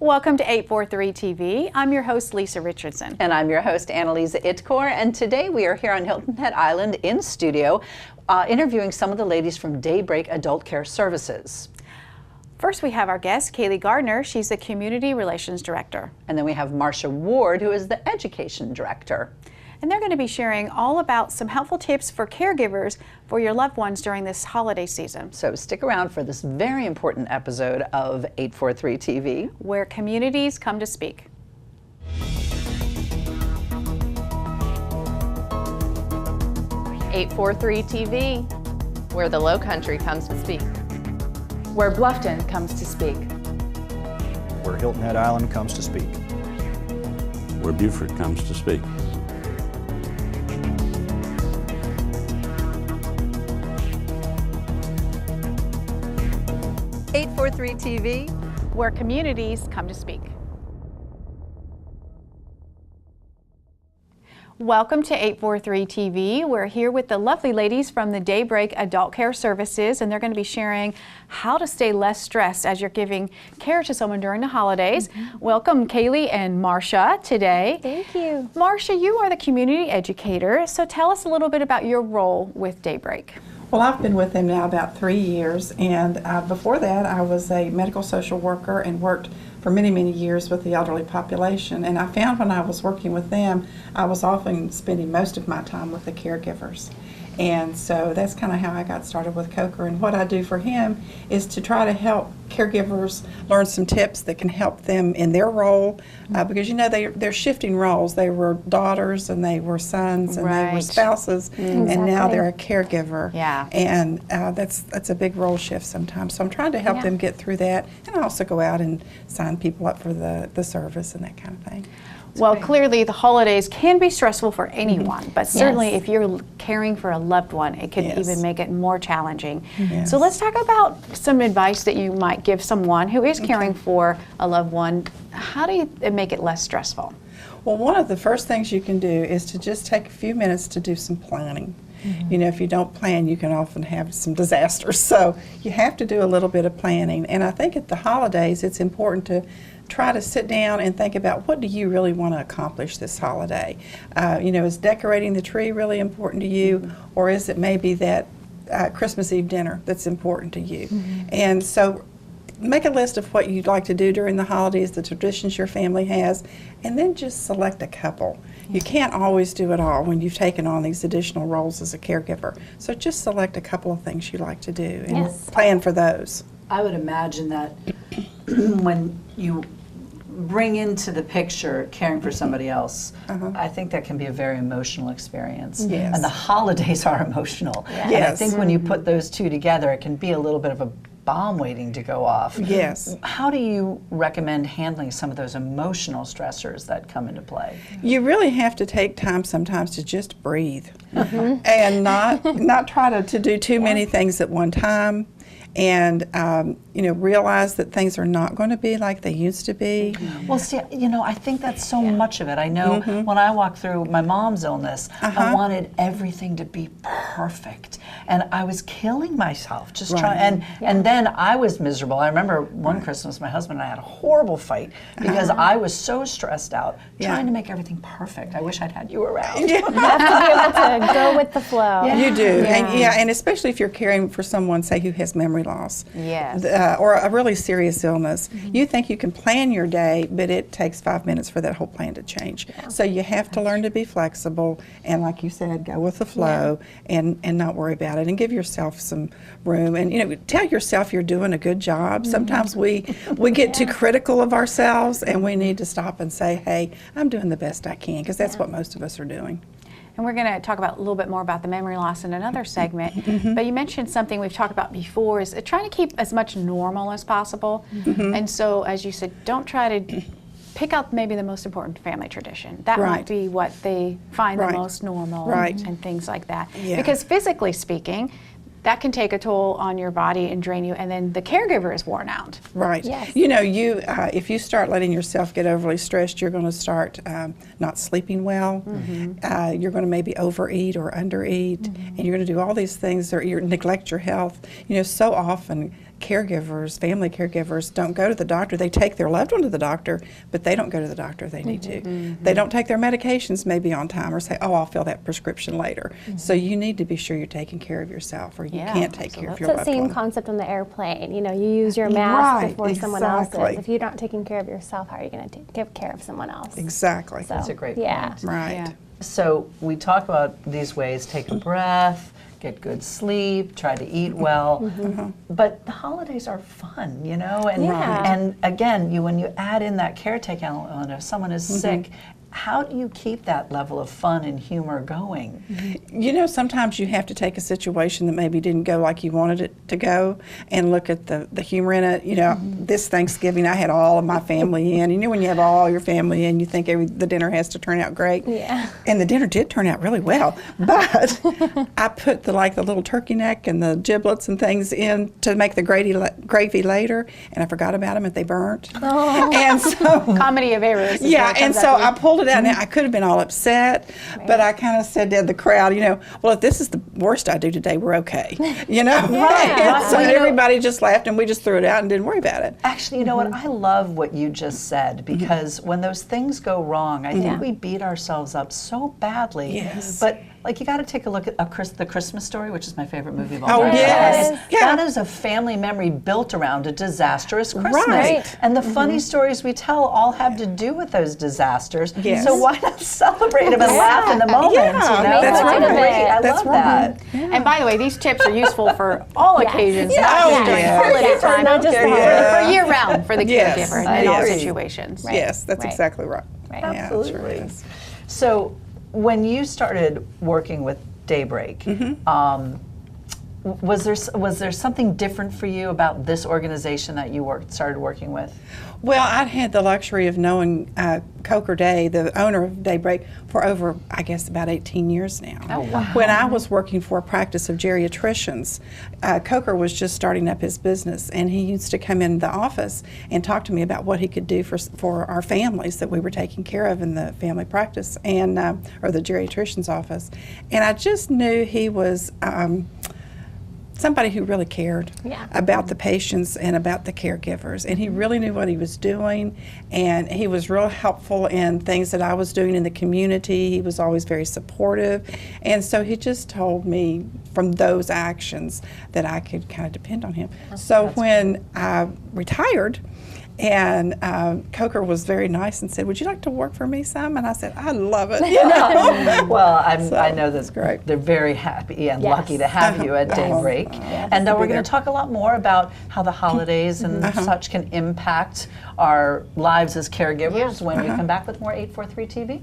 Welcome to 843 TV. I'm your host, Lisa Richardson. And I'm your host, Annalisa Itcore. And today we are here on Hilton Head Island in studio interviewing some of the ladies from DayBreak Adult Care Services. First, we have our guest, Kaylee Gardner. She's the Community Relations Director. And then we have Marcia Ward, who is the Education Director. And they're going to be sharing all about some helpful tips for caregivers for your loved ones during this holiday season. So stick around for this very important episode of 843 TV, where communities come to speak. 843 TV, where the Low Country comes to speak. Where Bluffton comes to speak. Where Hilton Head Island comes to speak. Where Beaufort comes to speak. TV, where communities come to speak. Welcome to 843 TV. We're here with the lovely ladies from the DayBreak Adult Care Services, and they're going to be sharing how to stay less stressed as you're giving care to someone during the holidays. Welcome, Kaylee and Marcia, today. Thank you. Marcia, you are the community educator, so tell us a little bit about your role with DayBreak. Well, I've been with them now about 3 years, and before that I was a medical social worker and worked for many, many years with the elderly population. And I found when I was working with them, I was often spending most of my time with the caregivers. And so that's kind of how I got started with Coker. And what I do for him is to try to help caregivers learn some tips that can help them in their role, because you know they're shifting roles. They were daughters and they were sons and they were spouses, and now they're a caregiver. Yeah. And that's a big role shift sometimes. So I'm trying to help them get through that, and I also go out and sign people up for the service and that kind of thing. Well, clearly the holidays can be stressful for anyone, but certainly if you're caring for a loved one, it could even make it more challenging. So let's talk about some advice that you might give someone who is caring for a loved one. How do you make it less stressful? Well, one of the first things you can do is to just take a few minutes to do some planning. You know, if you don't plan, you can often have some disasters. So you have to do a little bit of planning. And I think at the holidays, it's important to try to sit down and think about, what do you really want to accomplish this holiday? You know, is decorating the tree really important to you, or is it maybe that Christmas Eve dinner that's important to you? And so make a list of what you'd like to do during the holidays, the traditions your family has, and then just select a couple. You can't always do it all when you've taken on these additional roles as a caregiver. So just select a couple of things you like to do and plan for those. I would imagine that when you bring into the picture caring for somebody else, I think that can be a very emotional experience. And the holidays are emotional. And I think when you put those two together, it can be a little bit of a bomb waiting to go off. How do you recommend handling some of those emotional stressors that come into play? You really have to take time sometimes to just breathe and not try to do too many things at one time. And you know, realize that things are not going to be like they used to be. Well, see, you know, I think that's so much of it. I know when I walked through my mom's illness, I wanted everything to be perfect, and I was killing myself just trying. And then I was miserable. I remember one Christmas, my husband and I had a horrible fight because I was so stressed out trying to make everything perfect. I wish I'd had you around. You have to be able to go with the flow. You do, and especially if you're caring for someone, say, who has memory loss, or a really serious illness. You think you can plan your day, but it takes 5 minutes for that whole plan to change. So you have to learn to be flexible, and like you said, go with the flow, and not worry about it, and give yourself some room, and you know, tell yourself you're doing a good job. Sometimes we get too critical of ourselves, and we need to stop and say, hey, I'm doing the best I can, because that's what most of us are doing. And we're going to talk about a little bit more about the memory loss in another segment. But you mentioned something we've talked about before, is trying to keep as much normal as possible. And so, as you said, don't try to pick out maybe the most important family tradition. That might be what they find the most normal and things like that. Because physically speaking, that can take a toll on your body and drain you, and then the caregiver is worn out. You know, if you start letting yourself get overly stressed, you're going to start not sleeping well. You're going to maybe overeat or undereat, and you're going to do all these things, or you neglect your health. You know, so often caregivers, family caregivers, don't go to the doctor. They take their loved one to the doctor, but they don't go to the doctor if they need to. They don't take their medications maybe on time, or say, oh, I'll fill that prescription later. So you need to be sure you're taking care of yourself, or you can't take care of your It's loved that same one. concept on the airplane. You know, you use your mask Right, before someone else's. exactly. If you're not taking care of yourself, how are you going to take care of someone else? Exactly. So, That's a great yeah. point. Right. Yeah. So we talk about these ways: take a breath, get good sleep, try to eat well. But the holidays are fun, you know. And and again, when you add in that caretaking element, if someone is sick, how do you keep that level of fun and humor going? You know, sometimes you have to take a situation that maybe didn't go like you wanted it to go and look at the humor in it. You know, this Thanksgiving I had all of my family in. You know, when you have all your family in, you think the dinner has to turn out great. Yeah. And the dinner did turn out really well. But I put the little turkey neck and the giblets and things in to make the gravy later, and I forgot about them and they burnt. And so Comedy of errors. is yeah, what it and comes so out to I be. pulled it out, and I could have been all upset, but I kind of said to the crowd, you know, well, if this is the worst I do today, we're okay, you know? And so everybody just laughed, and we just threw it out and didn't worry about it. Actually, you know what? I love what you just said, because when those things go wrong, I think we beat ourselves up so badly. Yes. But like, you got to take a look at the Christmas Story, which is my favorite movie of all Oh, time. yes. Yeah. That is a family memory built around a disastrous Christmas. Right. And the funny stories we tell all have to do with those disasters. Yes. So why not celebrate them and laugh in the moment? Yeah, you know? that's It's right. great. I That's love right. that. And by the way, these tips are useful for all occasions, Yeah. not Oh, just during yeah. holiday time, Not just the Yeah. for year round for the Yes, caregiver I in all agree. situations. Yes, that's Right. exactly right. Right. Yeah, it sure Absolutely. is. So when you started working with DayBreak, was there something different for you about this organization that you started working with? Well, I'd had the luxury of knowing Coker Day, the owner of DayBreak, for over, I guess, about 18 years now. Oh, wow. When I was working for a practice of geriatricians, Coker was just starting up his business, and he used to come in the office and talk to me about what he could do for our families that we were taking care of in the family practice, and or the geriatrician's office. And I just knew he was somebody who really cared about the patients and about the caregivers, and he really knew what he was doing, and he was real helpful in things that I was doing in the community. He was always very supportive, and so he just told me from those actions that I could kind of depend on him. So when I retired, and Coker was very nice and said, "Would you like to work for me some?" And I said, "I love it." You know? Well, I know that great. they're very happy and Yes. lucky to have you at DayBreak. And we're going to talk a lot more about how the holidays and such can impact our lives as caregivers when we come back with more 843 TV.